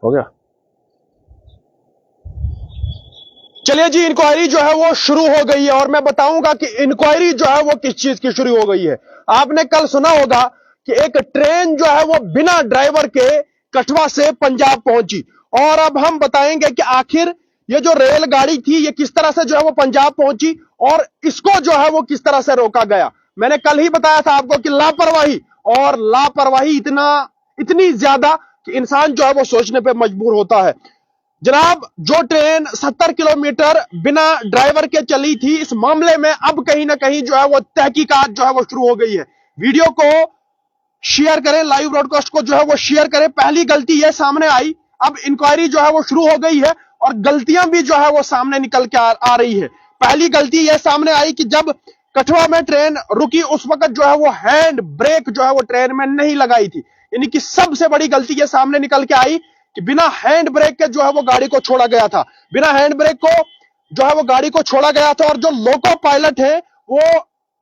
हो गया। चलिए जी, इंक्वायरी जो है वो शुरू हो गई है और मैं बताऊंगा कि इंक्वायरी जो है वो किस चीज की शुरू हो गई है। आपने कल सुना होगा कि एक ट्रेन जो है वो बिना ड्राइवर के कठुआ से पंजाब पहुंची और अब हम बताएंगे कि आखिर ये जो रेलगाड़ी थी ये किस तरह से जो है वो पंजाब पहुंची और इसको जो है वो किस तरह से रोका गया। मैंने कल ही बताया था आपको कि लापरवाही और लापरवाही इतनी ज्यादा कि इंसान जो है वो सोचने पे मजबूर होता है। जनाब, जो ट्रेन 70 किलोमीटर बिना ड्राइवर के चली थी, इस मामले में अब कहीं ना कहीं जो है वो तहकीकात जो है वो शुरू हो गई है। वीडियो को शेयर करें, लाइव ब्रॉडकास्ट को जो है वो शेयर करें। पहली गलती ये सामने आई, अब इंक्वायरी जो है वो शुरू हो गई है और गलतियां भी जो है वो सामने निकल के आ रही है। पहली गलती ये सामने आई कि जब कठुआ में ट्रेन रुकी उस वक्त जो है वो हैंड ब्रेक जो है वो ट्रेन में नहीं लगाई थी। यानी कि सबसे बड़ी गलती ये सामने निकल के आई कि बिना हैंड ब्रेक के जो है वो गाड़ी को छोड़ा गया था। बिना हैंड ब्रेक को जो है वो गाड़ी को छोड़ा गया था और जो लोको पायलट है वो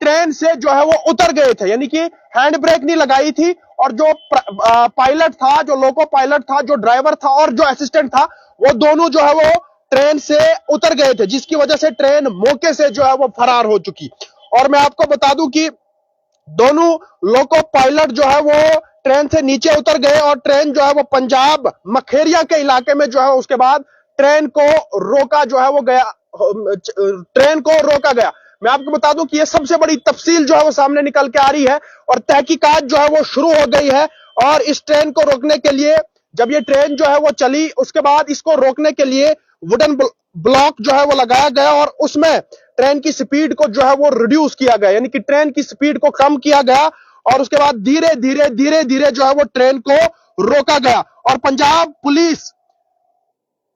ट्रेन से जो है वो उतर गए थे। यानी कि हैंड ब्रेक नहीं लगाई थी और जो पायलट था, जो लोको पायलट था, जो ड्राइवर था और जो असिस्टेंट था, वो दोनों जो है वो ट्रेन से उतर गए थे, जिसकी वजह से ट्रेन मौके से जो है वो फरार हो चुकी। और मैं आपको बता दूं कि दोनों लोको पायलट जो है वो ट्रेन से नीचे उतर गए और ट्रेन जो है वो पंजाब मखेरिया के इलाके में जो है उसके बाद ट्रेन को रोका जो है वो गया, ट्रेन को रोका गया। मैं आपको बता दूं कि ये सबसे बड़ी तफसील जो है वो सामने निकल के आ रही है और तहकीकात जो है वो शुरू हो गई है। और इस ट्रेन को रोकने के लिए, जब ये ट्रेन जो है वो चली उसके बाद इसको रोकने के लिए वुडन ब्लॉक जो है वो लगाया गया और उसमें ट्रेन की स्पीड को जो है वो रिड्यूस किया गया, यानी कि ट्रेन की स्पीड को कम किया गया और उसके बाद धीरे धीरे जो है वो ट्रेन को रोका गया। और पंजाब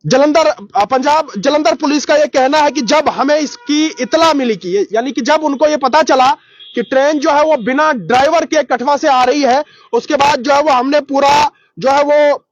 जलंधर पुलिस का यह कहना है कि जब हमें इसकी इतला मिली कि यानी कि जब उनको यह पता चला कि ट्रेन जो है वो बिना ड्राइवर के कठुआ से आ रही है, उसके बाद जो है वो हमने पूरा जो है वो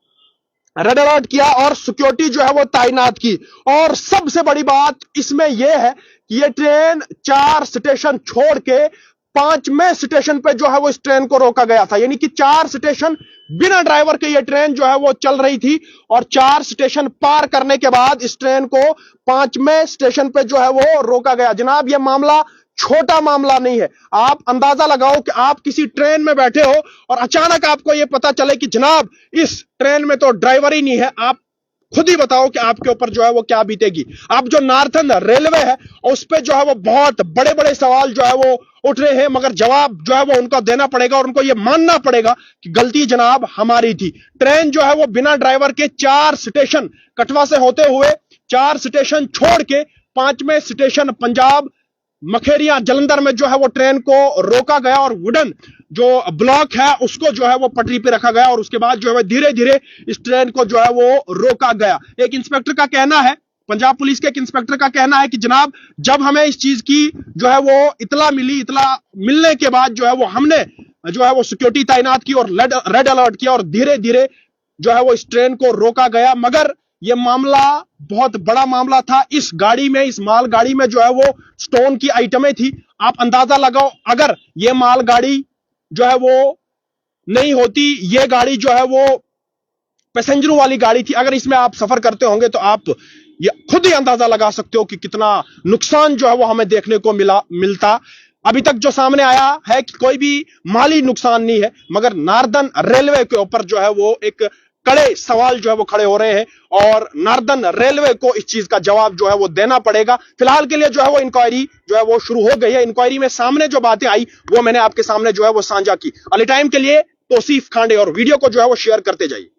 रेड अलर्ट किया और सिक्योरिटी जो है वो तैनात की। और सबसे बड़ी बात इसमें यह है कि ये ट्रेन 4 स्टेशन छोड़ के 5वें स्टेशन पे जो है वो इस ट्रेन को रोका गया था। यानी कि 4 स्टेशन बिना ड्राइवर के ये ट्रेन जो है वो चल रही थी और 4 स्टेशन पार करने के बाद इस ट्रेन को 5वें स्टेशन पे जो है वो रोका गया। जनाब, ये मामला छोटा मामला नहीं है। आप अंदाजा लगाओ कि आप किसी ट्रेन में बैठे हो और अचानक आपको यह पता चले कि जनाब इस ट्रेन में तो ड्राइवर ही नहीं है। आप खुद ही बताओ कि आपके ऊपर जो है वो क्या बीतेगी। आप जो नॉर्थर्न रेलवे है उस पे जो है वो बहुत बड़े बड़े सवाल जो है वो उठ रहे हैं, मगर जवाब जो है वो उनको देना पड़ेगा और उनको ये मानना पड़ेगा कि गलती जनाब हमारी थी। ट्रेन जो है वो बिना ड्राइवर के 4 स्टेशन कठुआ से होते हुए 4 स्टेशन छोड़ के 5वें स्टेशन पंजाब मखेरिया जलंधर में जो है वो ट्रेन को रोका गया और वुडन जो ब्लॉक है उसको जो है वो पटरी पे रखा गया और उसके बाद जो है धीरे धीरे इस ट्रेन को जो है वो रोका गया। एक इंस्पेक्टर का कहना है, पंजाब पुलिस के एक इंस्पेक्टर का कहना है कि जनाब जब हमें इस चीज की जो है वो इतला मिलने के बाद जो है वो हमने जो है वो सिक्योरिटी तैनात की और रेड अलर्ट किया और धीरे धीरे जो है वो इस ट्रेन को रोका गया। मगर यह मामला बहुत बड़ा मामला था। इस गाड़ी में, इस माल गाड़ी में जो है वो स्टोन की आइटमें थी। आप अंदाजा लगाओ, अगर यह माल गाड़ी जो है वो नहीं होती, यह गाड़ी जो है वो पैसेंजरों वाली गाड़ी थी, अगर इसमें आप सफर करते होंगे तो आप ये खुद ही अंदाजा लगा सकते हो कि कितना नुकसान जो है वो हमें देखने को मिलता। अभी तक जो सामने आया है कि कोई भी माली नुकसान नहीं है, मगर नॉर्दर्न रेलवे के ऊपर जो है वो एक कड़े सवाल जो है वो खड़े हो रहे हैं और नॉर्दर्न रेलवे को इस चीज का जवाब जो है वो देना पड़ेगा। फिलहाल के लिए जो है वो इंक्वायरी जो है वो शुरू हो गई है। इंक्वायरी में सामने जो बातें आई वो मैंने आपके सामने जो है वो साझा की। अली टाइम के लिए तौसीफ खांडे, और वीडियो को जो है वो शेयर करते जाइए।